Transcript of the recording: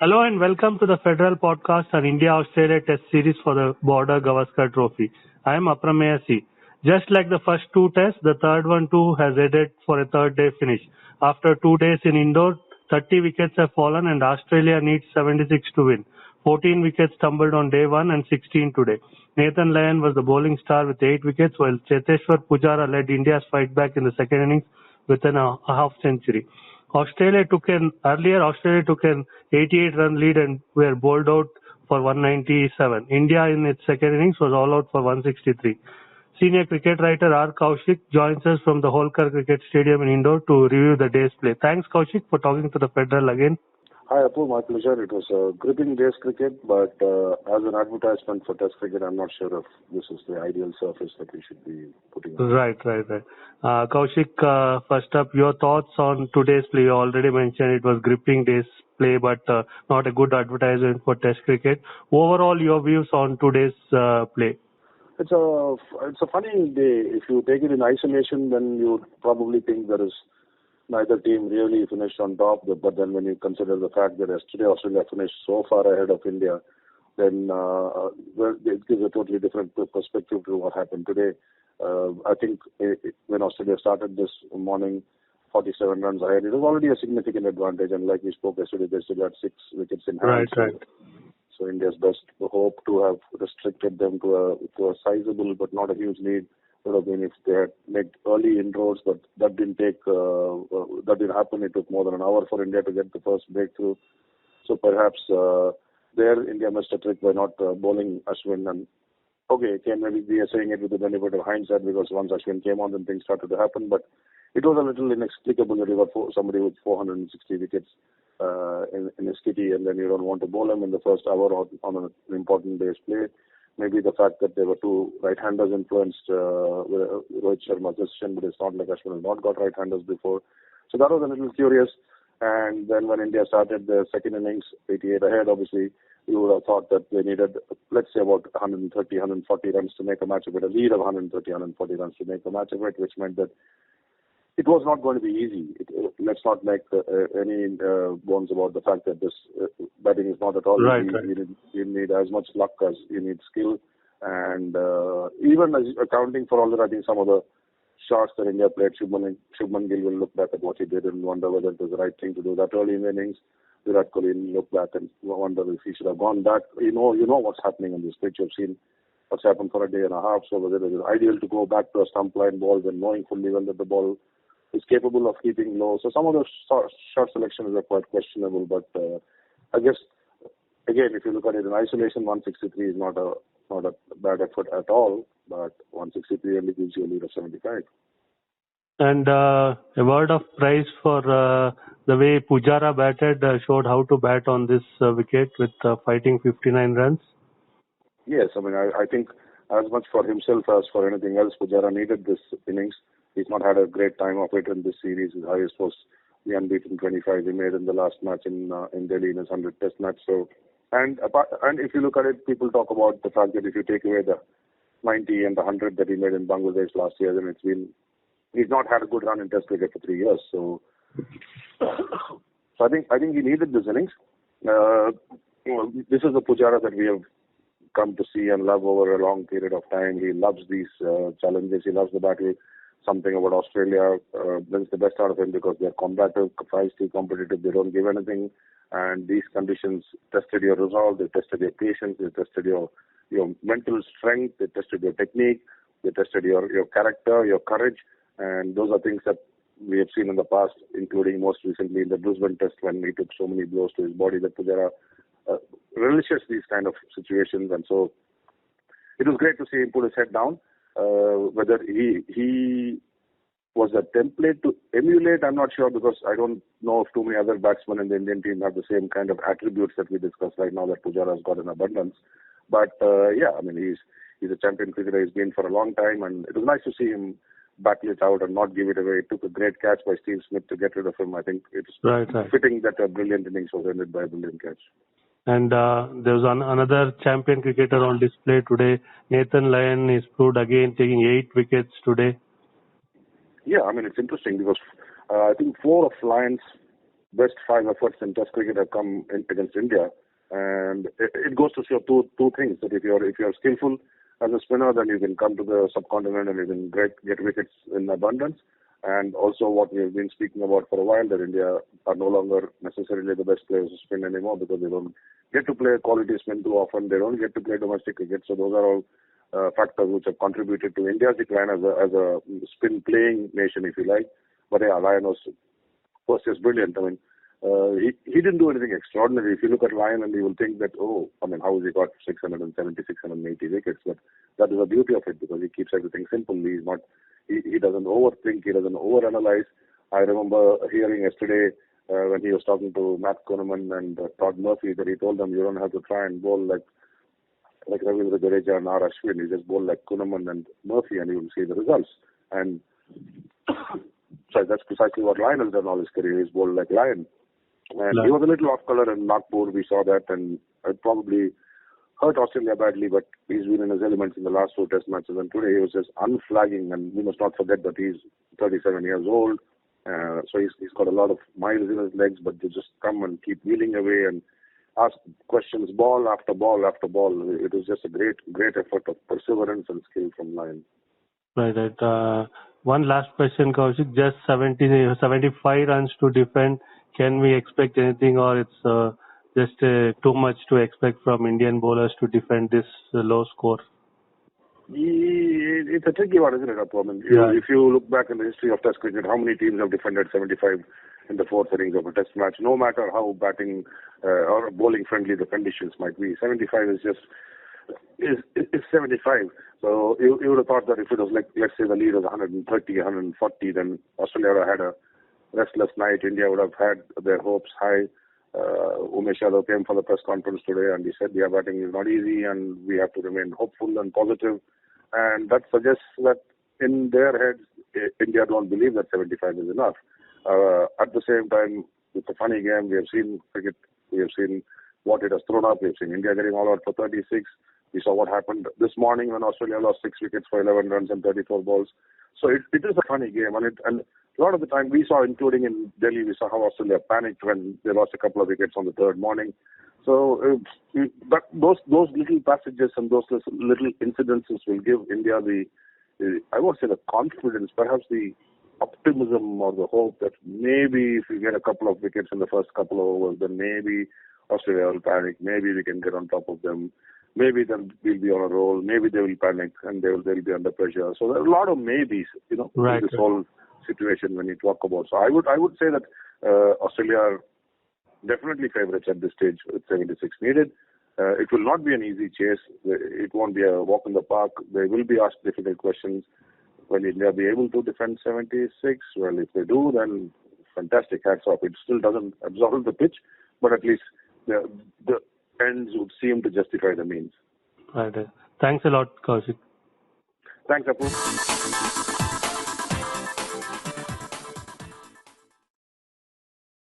Hello and welcome to the Federal Podcast on India-Australia Test Series for the Border-Gavaskar Trophy. I am Aprameya. Just like the first two tests, the third one too has headed for a third day finish. After 2 days in Indore, 30 wickets have fallen and Australia needs 76 to win. 14 wickets tumbled on day 1 and 16 today. Nathan Lyon was the bowling star with 8 wickets while Cheteshwar Pujara led India's fight back in the second innings with a half century. Australia took an 88-run lead and were bowled out for 197. India in its second innings was all out for 163. Senior cricket writer R. Kaushik joins us from the Holkar Cricket Stadium in Indore to review the day's play. Thanks, Kaushik, for talking to the Federal again. Hi, Apu. My pleasure. It was a gripping day's cricket, but as an advertisement for Test cricket, I'm not sure if this is the ideal surface that we should be putting on. Right. Kaushik, first up, your thoughts on today's play. You already mentioned it was gripping day's play, but not a good advertisement for Test cricket. Overall, your views on today's play? It's a funny day. If you take it in isolation, then you would probably think there is neither team really finished on top. But then when you consider the fact that yesterday Australia finished so far ahead of India, then it gives a totally different perspective to what happened today. I think when Australia started this morning, 47 runs ahead, it was already a significant advantage. And like we spoke yesterday, they still had 6 wickets in hand. Right. So India's best hope to have restricted them to a sizable but not a huge lead would have been if they had made early inroads, but that didn't happen. It took more than an hour for India to get the first breakthrough. So perhaps there India missed a trick by not bowling Ashwin. And okay, maybe we are saying it with the benefit of hindsight because once Ashwin came on, then things started to happen. But it was a little inexplicable that you got somebody with 460 wickets in his kitty, and then you don't want to bowl him in the first hour on an important day's play. Maybe the fact that there were two right-handers influenced Rohit Sharma's decision, but it's not like Ashwin has not got right-handers before. So that was a little curious. And then when India started the second innings, 88 ahead, obviously, you would have thought that they needed, let's say, about 130, 140 runs to make a match of it, a lead of 130, 140 runs to make a match of it, which meant that it was not going to be easy. Let's not make any bones about the fact that this batting is not at all easy. You need as much luck as you need skill. And even as accounting for all that, I think some of the shots that India played, Shubman Gill will look back at what he did and wonder whether it was the right thing to do that early in the innings. Virat Kohli will look back and wonder if he should have gone back. You know what's happening on this pitch. You've seen what's happened for a day and a half. So whether it is ideal to go back to a stump line ball when knowing fully well that the ball is capable of keeping low. So some of those shot selections are quite questionable. But I guess, again, if you look at it in isolation, 163 is not a bad effort at all. But 163 only gives you a lead of 75. And a word of praise for the way Pujara batted, showed how to bat on this wicket with fighting 59 runs. Yes, I mean, I think as much for himself as for anything else, Pujara needed this innings. He's not had a great time of it in this series. His highest was the unbeaten 25 he made in the last match in Delhi in his 100 Test match. So, and if you look at it, people talk about the fact that if you take away the 90 and the 100 that he made in Bangladesh last year, then he's not had a good run in Test cricket for 3 years. So I think he needed this innings. This is the Pujara that we have come to see and love over a long period of time. He loves these challenges. He loves the battle. Something about Australia brings the best out of him because they're combative, feisty, competitive. They don't give anything. And these conditions tested your resolve. They tested your patience. They tested your mental strength. They tested your technique. They tested your character, your courage. And those are things that we have seen in the past, including most recently in the Brisbane Test when he took so many blows to his body that Pujara relishes these kind of situations. And so it was great to see him put his head down. Whether he was a template to emulate, I'm not sure, because I don't know if too many other batsmen in the Indian team have the same kind of attributes that we discussed right now that Pujara has got in abundance. But I mean, he's a champion cricketer. He's been for a long time, and it was nice to see him battle it out and not give it away. It took a great catch by Steve Smith to get rid of him. I think it's fitting that a brilliant innings was ended by a brilliant catch. And there was another champion cricketer on display today. Nathan Lyon is proved again, taking 8 wickets today. Yeah, I mean, it's interesting because I think 4 of Lyon's best 5 efforts in Test cricket have come against India, and it goes to show two things: that if you're skillful as a spinner, then you can come to the subcontinent and you can get wickets in abundance. And also what we have been speaking about for a while, that India are no longer necessarily the best players to spin anymore, because they don't get to play quality spin too often. They don't get to play domestic cricket. So those are all factors which have contributed to India's decline as a spin playing nation, if you like. But yeah, Lyon was just brilliant. I mean, he didn't do anything extraordinary. If you look at Lyon, and you will think that, how has he got 670, 680 wickets? But that is the beauty of it, because he keeps everything simple. He doesn't overthink, he doesn't overanalyze. I remember hearing yesterday when he was talking to Matt Kuhneman and Todd Murphy, that he told them, you don't have to try and bowl like Ravindra Jadeja and R. Ashwin. You just bowl like Kuhneman and Murphy and you will see the results. And so that's precisely what Lyon has done all his career. He's bowled like Lyon. And he was a little off colour in Nagpur. We saw that, and it probably hurt Australia badly, but he's been in his elements in the last 2 Test matches, and today he was just unflagging. And we must not forget that he's 37 years old, so he's got a lot of miles in his legs, but they just come and keep wheeling away and ask questions ball after ball after ball. It was just a great effort of perseverance and skill from Lyon. Right. One last question, Kaushik. Just 75 runs to defend. Can we expect anything, or it's just too much to expect from Indian bowlers to defend this low score? It's a tricky one, isn't it, Aprameya? If you look back in the history of Test cricket, how many teams have defended 75 in the 4th innings of a Test match? No matter how batting or bowling friendly the conditions might be, 75 is 75. So you would have thought that if it was like, let's say the lead was 130, 140, then Australia would have had a restless night. India would have had their hopes high. Umesh Yadav came for the press conference today and he said, batting is not easy and we have to remain hopeful and positive. And that suggests that in their heads, India don't believe that 75 is enough. At the same time, it's a funny game. We have seen cricket. We have seen what it has thrown up. We have seen India getting all out for 36. We saw what happened this morning when Australia lost 6 wickets for 11 runs and 34 balls. So it is a funny game. And a lot of the time we saw, including in Delhi, we saw how Australia panicked when they lost a couple of wickets on the 3rd morning. So but those little passages and those little incidences will give India I won't say the confidence, perhaps the optimism or the hope that maybe if we get a couple of wickets in the first couple of overs, then maybe Australia will panic. Maybe we can get on top of them. Maybe then we'll be on a roll. Maybe they will panic and they'll be under pressure. So there are a lot of maybes, right, in this whole situation when you talk about. So I would say that Australia are definitely favourites at this stage with 76 needed. It will not be an easy chase. It won't be a walk in the park. They will be asked difficult questions. Will India be able to defend 76? Well, if they do, then fantastic, hats off. It still doesn't absolve the pitch, but at least the ends would seem to justify the means. Right. Thanks a lot, Kaushik. Thanks, Apu.